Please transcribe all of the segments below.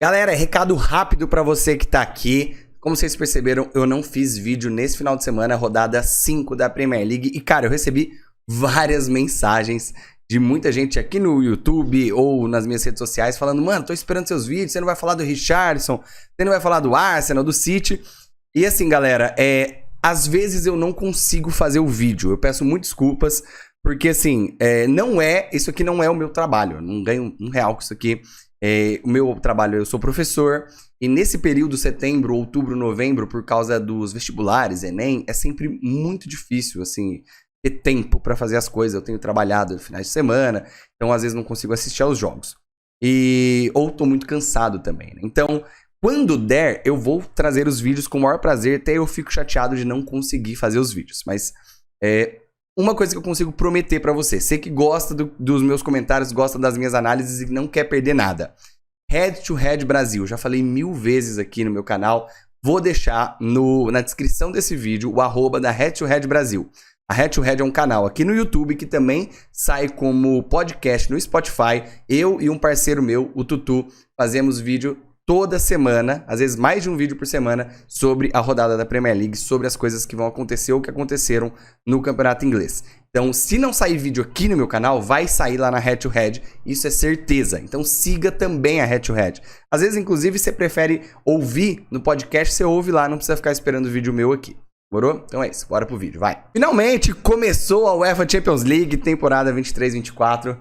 Galera, recado rápido pra você que tá aqui. Como vocês perceberam, eu não fiz vídeo nesse final de semana, rodada 5 da Premier League. E, cara, eu recebi várias mensagens de muita gente aqui no YouTube ou nas minhas redes sociais falando: mano, tô esperando seus vídeos, você não vai falar do Richarlison, você não vai falar do Arsenal, do City. E assim, galera, às vezes eu não consigo fazer o vídeo. Eu peço muitas desculpas, porque assim, isso aqui não é o meu trabalho. Eu não ganho um real com isso aqui. O meu trabalho, eu sou professor, e nesse período, setembro, outubro, novembro, por causa dos vestibulares, Enem, é sempre muito difícil, assim, ter tempo pra fazer as coisas. Eu tenho trabalhado no finais de semana, então às vezes não consigo assistir aos jogos. Ou tô muito cansado também, né? Então, quando der, eu vou trazer os vídeos com o maior prazer, até eu fico chateado de não conseguir fazer os vídeos, mas uma coisa que eu consigo prometer pra você que gosta dos meus comentários, gosta das minhas análises e não quer perder nada. Head to Head Brasil, já falei 1000 vezes aqui no meu canal, vou deixar na descrição desse vídeo o @ da Head to Head Brasil. A Head to Head é um canal aqui no YouTube que também sai como podcast no Spotify. Eu e um parceiro meu, o Tutu, fazemos vídeo toda semana, às vezes mais de um vídeo por semana, sobre a rodada da Premier League, sobre as coisas que vão acontecer ou que aconteceram no campeonato inglês. Então, se não sair vídeo aqui no meu canal, vai sair lá na Head to Head, isso é certeza. Então, siga também a Head to Head. Às vezes, inclusive, você prefere ouvir no podcast, você ouve lá, não precisa ficar esperando o vídeo meu aqui. Morou? Então é isso, bora pro vídeo, vai. Finalmente, começou a UEFA Champions League, temporada 23-24.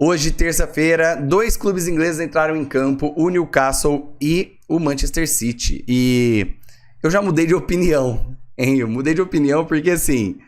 Hoje, terça-feira, 2 clubes ingleses entraram em campo, o Newcastle e o Manchester City. E eu já mudei de opinião, hein? Eu mudei de opinião porque, assim,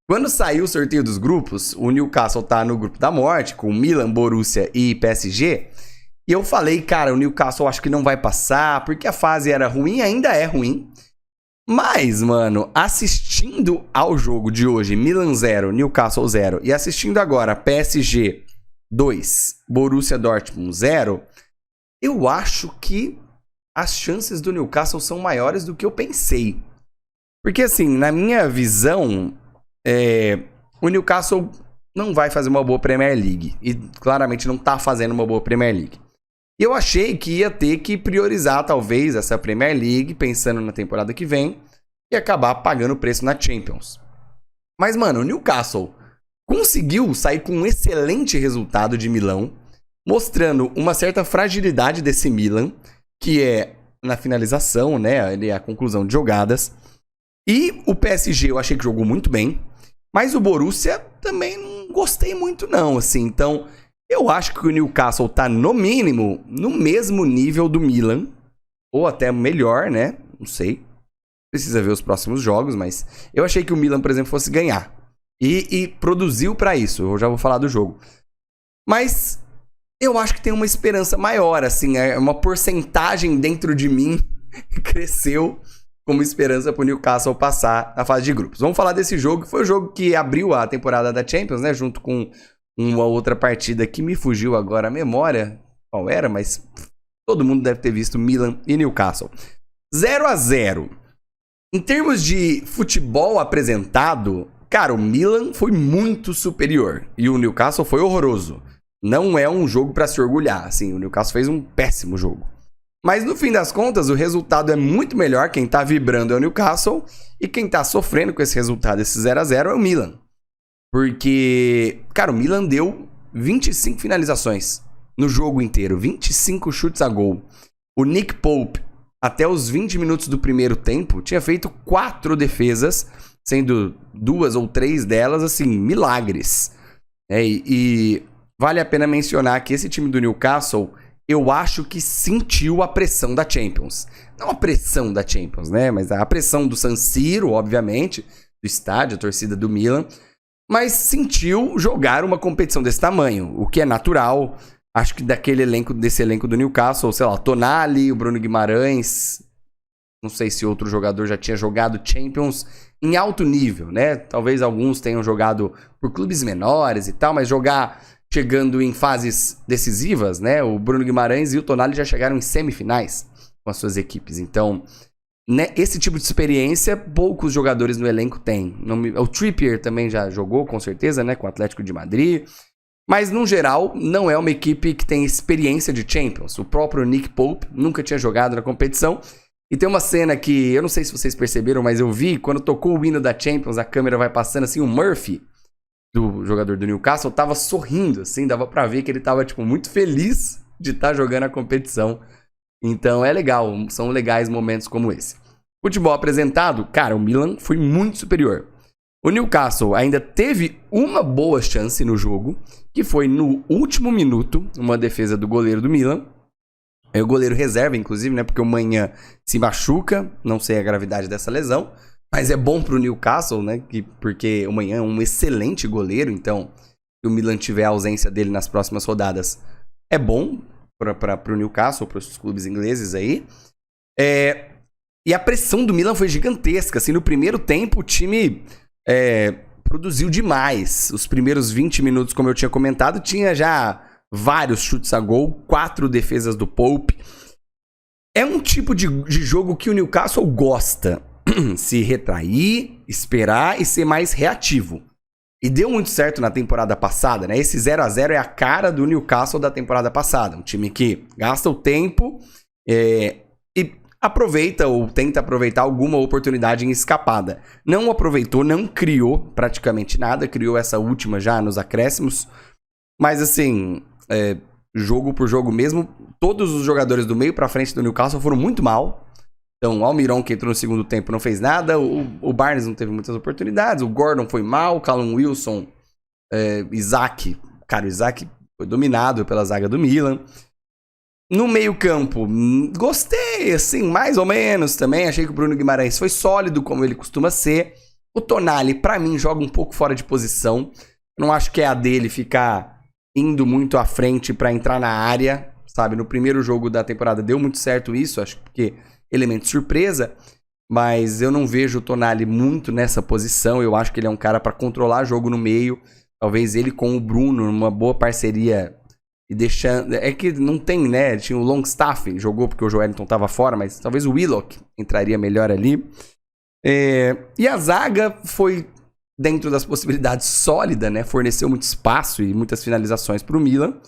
quando saiu o sorteio dos grupos, o Newcastle tá no grupo da morte, com Milan, Borussia e PSG. E eu falei, cara, o Newcastle acho que não vai passar, porque a fase era ruim, ainda é ruim. Mas, mano, assistindo ao jogo de hoje, Milan 0, Newcastle 0, e assistindo agora PSG 2, Borussia Dortmund 0, eu acho que as chances do Newcastle são maiores do que eu pensei. Porque, assim, na minha visão, o Newcastle não vai fazer uma boa Premier League. E claramente não tá fazendo uma boa Premier League. E eu achei que ia ter que priorizar, talvez, essa Premier League, pensando na temporada que vem, e acabar pagando o preço na Champions. Mas, mano, o Newcastle conseguiu sair com um excelente resultado de Milão, mostrando uma certa fragilidade desse Milan, que é na finalização, né? Ele é a conclusão de jogadas. E o PSG eu achei que jogou muito bem, mas o Borussia também não gostei muito não, assim. Então, eu acho que o Newcastle tá, no mínimo, no mesmo nível do Milan, ou até melhor, né? Não sei. Precisa ver os próximos jogos, mas eu achei que o Milan, por exemplo, fosse ganhar. E produziu pra isso, eu já vou falar do jogo. Mas eu acho que tem uma esperança maior, assim, uma porcentagem dentro de mim cresceu como esperança pro Newcastle passar na fase de grupos. Vamos falar desse jogo, que foi o jogo que abriu a temporada da Champions, né, junto com uma outra partida que me fugiu agora a memória, qual era, mas todo mundo deve ter visto, Milan e Newcastle. 0-0. Em termos de futebol apresentado, cara, o Milan foi muito superior e o Newcastle foi horroroso. Não é um jogo pra se orgulhar, assim, o Newcastle fez um péssimo jogo. Mas no fim das contas, o resultado é muito melhor, quem tá vibrando é o Newcastle e quem tá sofrendo com esse resultado, esse 0-0, é o Milan. Porque, cara, o Milan deu 25 finalizações no jogo inteiro, 25 chutes a gol. O Nick Pope, até os 20 minutos do primeiro tempo, tinha feito 4 defesas, sendo 2 ou 3 delas, assim, milagres. E vale a pena mencionar que esse time do Newcastle, eu acho que sentiu a pressão da Champions. Não a pressão da Champions, né? Mas a pressão do San Siro, obviamente, do estádio, a torcida do Milan. Mas sentiu jogar uma competição desse tamanho, o que é natural. Acho que desse elenco do Newcastle, sei lá, Tonali, o Bruno Guimarães, não sei se outro jogador já tinha jogado Champions em alto nível, né? Talvez alguns tenham jogado por clubes menores e tal, mas jogar chegando em fases decisivas, né? O Bruno Guimarães e o Tonali já chegaram em semifinais com as suas equipes. Então, né, esse tipo de experiência, poucos jogadores no elenco têm. O Trippier também já jogou, com certeza, né, com o Atlético de Madrid. Mas, no geral, não é uma equipe que tem experiência de Champions. O próprio Nick Pope nunca tinha jogado na competição. E tem uma cena que, eu não sei se vocês perceberam, mas eu vi, quando tocou o hino da Champions, a câmera vai passando assim, o Murphy, do jogador do Newcastle, tava sorrindo, assim, dava pra ver que ele tava, tipo, muito feliz de estar jogando a competição. Então é legal, são legais momentos como esse. Futebol apresentado, cara, o Milan foi muito superior. O Newcastle ainda teve uma boa chance no jogo, que foi no último minuto, uma defesa do goleiro do Milan. É o goleiro reserva, inclusive, né? Porque o Manhã se machuca, não sei a gravidade dessa lesão, mas é bom pro Newcastle, né? Porque o Manhã é um excelente goleiro, então se o Milan tiver a ausência dele nas próximas rodadas, é bom pro Newcastle, pros clubes ingleses aí. E a pressão do Milan foi gigantesca. Assim, no primeiro tempo, o time produziu demais. Os primeiros 20 minutos, como eu tinha comentado, tinha já vários chutes a gol, 4 defesas do Pope. É um tipo de jogo que o Newcastle gosta. Se retrair, esperar e ser mais reativo. E deu muito certo na temporada passada, né? Esse 0-0 é a cara do Newcastle da temporada passada. Um time que gasta o tempo e aproveita ou tenta aproveitar alguma oportunidade em escapada. Não aproveitou, não criou praticamente nada. Criou essa última já nos acréscimos. Mas assim, jogo por jogo mesmo, todos os jogadores do meio pra frente do Newcastle foram muito mal. Então, o Almiron, que entrou no segundo tempo, não fez nada. O Barnes não teve muitas oportunidades. O Gordon foi mal. O Callum Wilson, Isaac. Cara, o Isaac foi dominado pela zaga do Milan. No meio-campo, gostei, assim, mais ou menos também. Achei que o Bruno Guimarães foi sólido, como ele costuma ser. O Tonali, pra mim, joga um pouco fora de posição. Não acho que é a dele ficar indo muito à frente pra entrar na área, sabe? No primeiro jogo da temporada deu muito certo isso, acho que porque elemento surpresa, mas eu não vejo o Tonali muito nessa posição. Eu acho que ele é um cara pra controlar jogo no meio. Talvez ele com o Bruno, numa boa parceria, e deixando... É que não tem, né? Tinha o Longstaff, jogou porque o Joelinton tava fora, mas talvez o Willock entraria melhor ali. E a zaga foi, dentro das possibilidades, sólida, né? Forneceu muito espaço e muitas finalizações pro Milan.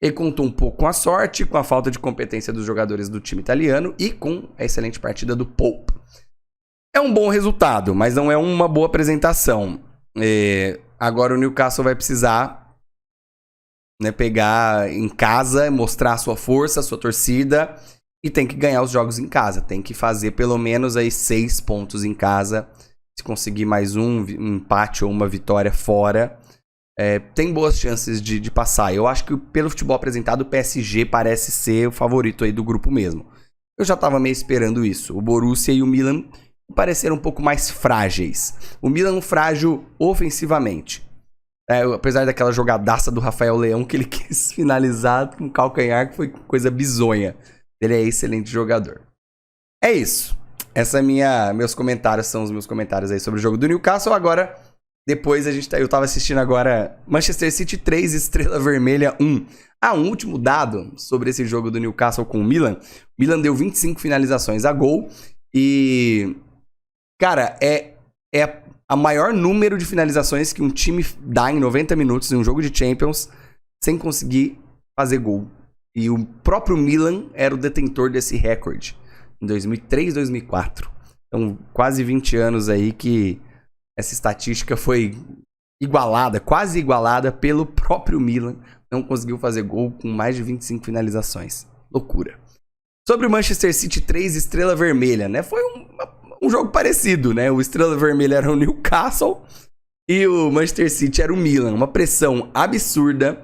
Ele contou um pouco com a sorte, com a falta de competência dos jogadores do time italiano e com a excelente partida do Pope. É um bom resultado, mas não é uma boa apresentação. Agora o Newcastle vai precisar, né, pegar em casa, mostrar a sua força, a sua torcida, e tem que ganhar os jogos em casa. Tem que fazer pelo menos aí 6 pontos em casa. Se conseguir mais um empate ou uma vitória fora, tem boas chances de passar. Eu acho que pelo futebol apresentado, o PSG parece ser o favorito aí do grupo mesmo. Eu já tava meio esperando isso. O Borussia e o Milan pareceram um pouco mais frágeis. O Milan frágil ofensivamente. Apesar daquela jogadaça do Rafael Leão que ele quis finalizar com calcanhar, que foi coisa bizonha. Ele é excelente jogador. É isso. Meus comentários são os meus comentários aí sobre o jogo do Newcastle. Agora, depois eu tava assistindo agora Manchester City 3, Estrela Vermelha 1. Um último dado sobre esse jogo do Newcastle com o Milan. O Milan deu 25 finalizações a gol e, cara, é a maior número de finalizações que um time dá em 90 minutos em um jogo de Champions sem conseguir fazer gol. E o próprio Milan era o detentor desse recorde em 2003, 2004. Então, quase 20 anos aí que essa estatística foi igualada, quase igualada pelo próprio Milan. Não conseguiu fazer gol com mais de 25 finalizações. Loucura. Sobre o Manchester City 3, Estrela Vermelha, né? Foi um jogo parecido, né? O Estrela Vermelha era o Newcastle e o Manchester City era o Milan. Uma pressão absurda.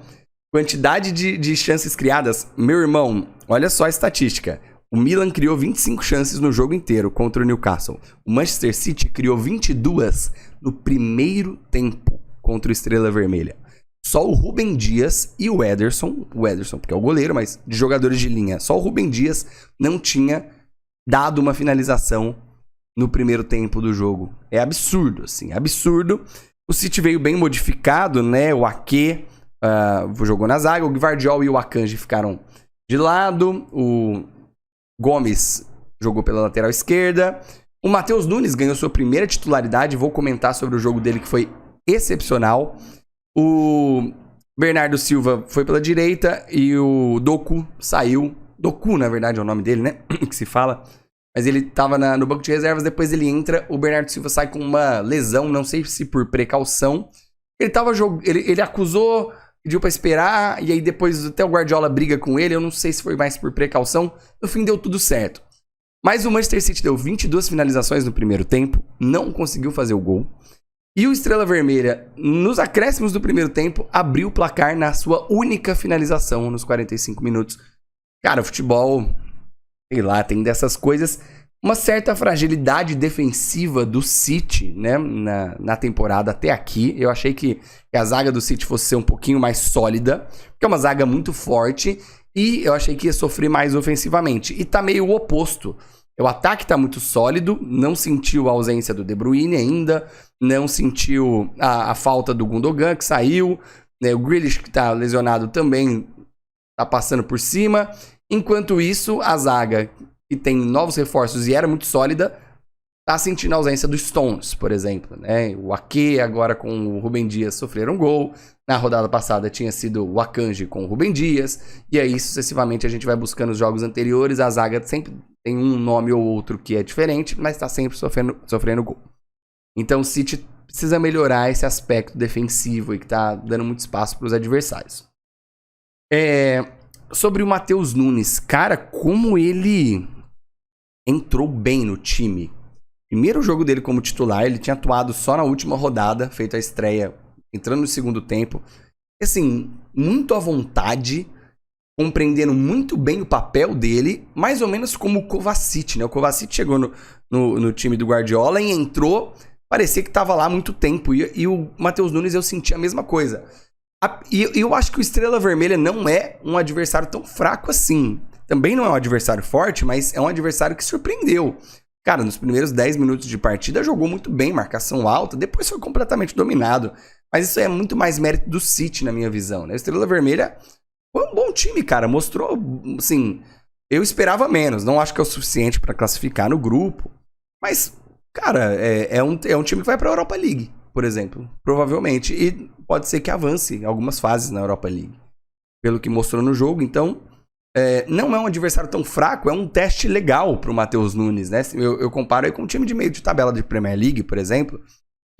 Quantidade de chances criadas. Meu irmão, olha só a estatística. O Milan criou 25 chances no jogo inteiro contra o Newcastle. O Manchester City criou 22 no primeiro tempo contra o Estrela Vermelha. Só o Rúben Dias e o Ederson, porque é o goleiro, mas de jogadores de linha, só o Rúben Dias não tinha dado uma finalização no primeiro tempo do jogo. É absurdo, assim, absurdo. O City veio bem modificado, né? O Ake jogou na zaga, o Gvardiol e o Akanji ficaram de lado, o Gomes jogou pela lateral esquerda, o Matheus Nunes ganhou sua primeira titularidade, vou comentar sobre o jogo dele que foi excepcional. O Bernardo Silva foi pela direita e o Doku saiu. Doku, na verdade, é o nome dele, né? Que se fala. Mas ele tava no banco de reservas, depois ele entra. O Bernardo Silva sai com uma lesão, não sei se por precaução. Ele tava ele acusou, pediu pra esperar, e aí depois até o Guardiola briga com ele. Eu não sei se foi mais por precaução. No fim deu tudo certo. Mas o Manchester City deu 22 finalizações no primeiro tempo, não conseguiu fazer o gol. E o Estrela Vermelha, nos acréscimos do primeiro tempo, abriu o placar na sua única finalização nos 45 minutos. Cara, o futebol, sei lá, tem dessas coisas. Uma certa fragilidade defensiva do City, né, na temporada até aqui. Eu achei que a zaga do City fosse ser um pouquinho mais sólida, porque é uma zaga muito forte, e eu achei que ia sofrer mais ofensivamente. E tá meio o oposto. O ataque tá muito sólido, não sentiu a ausência do De Bruyne ainda, não sentiu a falta do Gundogan, que saiu, né, o Grealish, que tá lesionado, também tá passando por cima. Enquanto isso, a zaga, que tem novos reforços e era muito sólida, tá sentindo a ausência dos Stones, por exemplo, né? O Ake agora com o Rúben Dias sofreram gol. Na rodada passada tinha sido o Akanji com o Rúben Dias. E aí, sucessivamente, a gente vai buscando os jogos anteriores. A zaga sempre tem um nome ou outro que é diferente, mas tá sempre sofrendo gol. Então o City precisa melhorar esse aspecto defensivo e que tá dando muito espaço para os adversários. Sobre o Matheus Nunes, cara, como ele entrou bem no time. Primeiro jogo dele como titular, ele tinha atuado só na última rodada, feito a estreia, entrando no segundo tempo. Assim, muito à vontade, compreendendo muito bem o papel dele, mais ou menos como o Kovacic, né? O Kovacic chegou no time do Guardiola e entrou, parecia que estava lá há muito tempo. E o Matheus Nunes, eu senti a mesma coisa. E eu acho que o Estrela Vermelha não é um adversário tão fraco assim. Também não é um adversário forte, mas é um adversário que surpreendeu. Cara, nos primeiros 10 minutos de partida jogou muito bem, marcação alta, depois foi completamente dominado. Mas isso é muito mais mérito do City, na minha visão, né? O Estrela Vermelha foi um bom time, cara. Mostrou, assim, eu esperava menos. Não acho que é o suficiente pra classificar no grupo. Mas, cara, é um time que vai pra Europa League, por exemplo. Provavelmente. E pode ser que avance em algumas fases na Europa League. Pelo que mostrou no jogo, então... não é um adversário tão fraco, é um teste legal pro Matheus Nunes, né? Eu comparo aí com um time de meio de tabela de Premier League, por exemplo,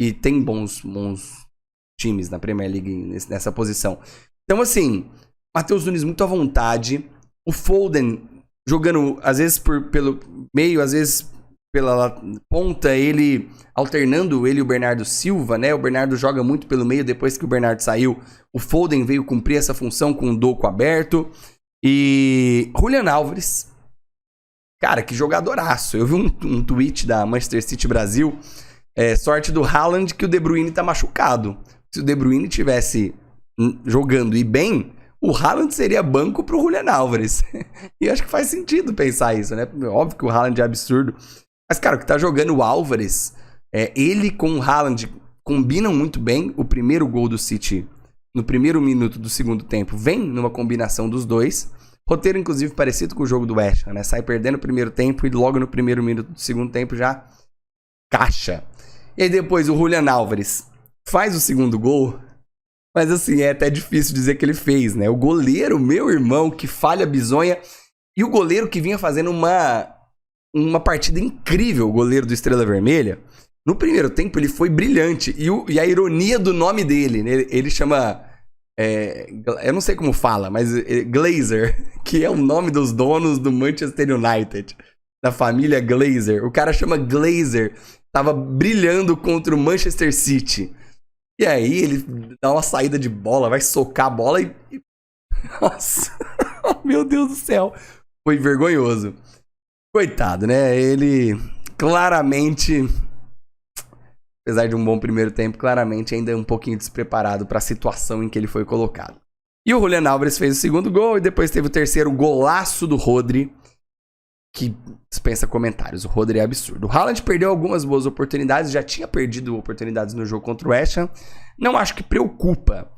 e tem bons times na Premier League nessa posição. Então, assim, Matheus Nunes muito à vontade, o Foden jogando, às vezes pelo meio, às vezes pela ponta, ele alternando ele e o Bernardo Silva, né? O Bernardo joga muito pelo meio, depois que o Bernardo saiu, o Foden veio cumprir essa função com o Doku aberto. E Julian Álvares, cara, que jogadoraço. Eu vi um tweet da Manchester City Brasil, sorte do Haaland que o De Bruyne tá machucado. Se o De Bruyne tivesse jogando e bem, o Haaland seria banco pro Julian Álvares. E eu acho que faz sentido pensar isso, né? Óbvio que o Haaland é absurdo. Mas, cara, o que tá jogando o Álvares, ele com o Haaland combinam muito bem. O primeiro gol do City... no primeiro minuto do segundo tempo, vem numa combinação dos dois. Roteiro, inclusive, parecido com o jogo do West Ham, né? Sai perdendo o primeiro tempo e logo no primeiro minuto do segundo tempo já caixa. E aí depois o Julian Álvares faz o segundo gol, mas assim, é até difícil dizer que ele fez, né? O goleiro, meu irmão, que falha bizonha, e o goleiro que vinha fazendo uma partida incrível, o goleiro do Estrela Vermelha. No primeiro tempo ele foi brilhante. E a ironia do nome dele, né? Ele chama... eu não sei como fala, mas Glazer, que é o nome dos donos do Manchester United. Da família Glazer. O cara chama Glazer. Tava brilhando contra o Manchester City. E aí ele dá uma saída de bola, vai socar a bola e... Nossa! Meu Deus do céu! Foi vergonhoso. Coitado, né? Ele claramente... apesar de um bom primeiro tempo, claramente ainda é um pouquinho despreparado para a situação em que ele foi colocado. E o Julian Álvares fez o segundo gol e depois teve o terceiro golaço do Rodri, que dispensa comentários. O Rodri é absurdo. O Haaland perdeu algumas boas oportunidades, já tinha perdido oportunidades no jogo contra o West Ham. Não acho que preocupa,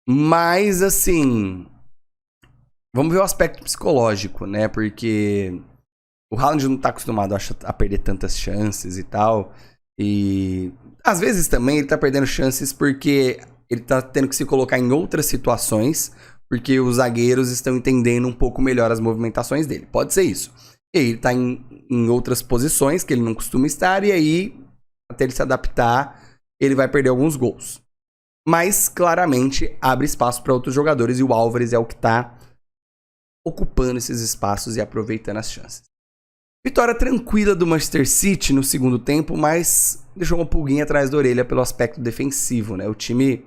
mas assim, vamos ver o aspecto psicológico, né? Porque o Haaland não tá acostumado a perder tantas chances e tal. E às vezes também ele tá perdendo chances porque ele tá tendo que se colocar em outras situações, porque os zagueiros estão entendendo um pouco melhor as movimentações dele. Pode ser isso. E aí ele tá em outras posições que ele não costuma estar, e aí, até ele se adaptar, ele vai perder alguns gols. Mas, claramente, abre espaço para outros jogadores, e o Álvares é o que tá ocupando esses espaços e aproveitando as chances. Vitória tranquila do Manchester City no segundo tempo, mas deixou uma pulguinha atrás da orelha pelo aspecto defensivo, né? O time,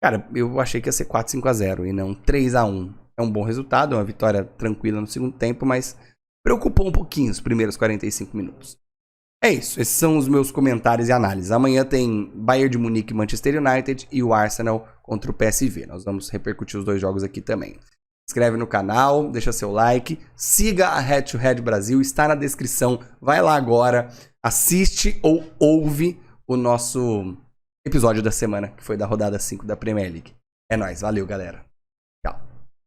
cara, eu achei que ia ser 4-5-0 e não 3-1. É um bom resultado, uma vitória tranquila no segundo tempo, mas preocupou um pouquinho os primeiros 45 minutos. É isso, esses são os meus comentários e análises. Amanhã tem Bayern de Munique e Manchester United e o Arsenal contra o PSV. Nós vamos repercutir os dois jogos aqui também. Se inscreve no canal, deixa seu like, siga a Head to Head Brasil, está na descrição, vai lá agora, assiste ou ouve o nosso episódio da semana, que foi da rodada 5 da Premier League. É nóis, valeu galera.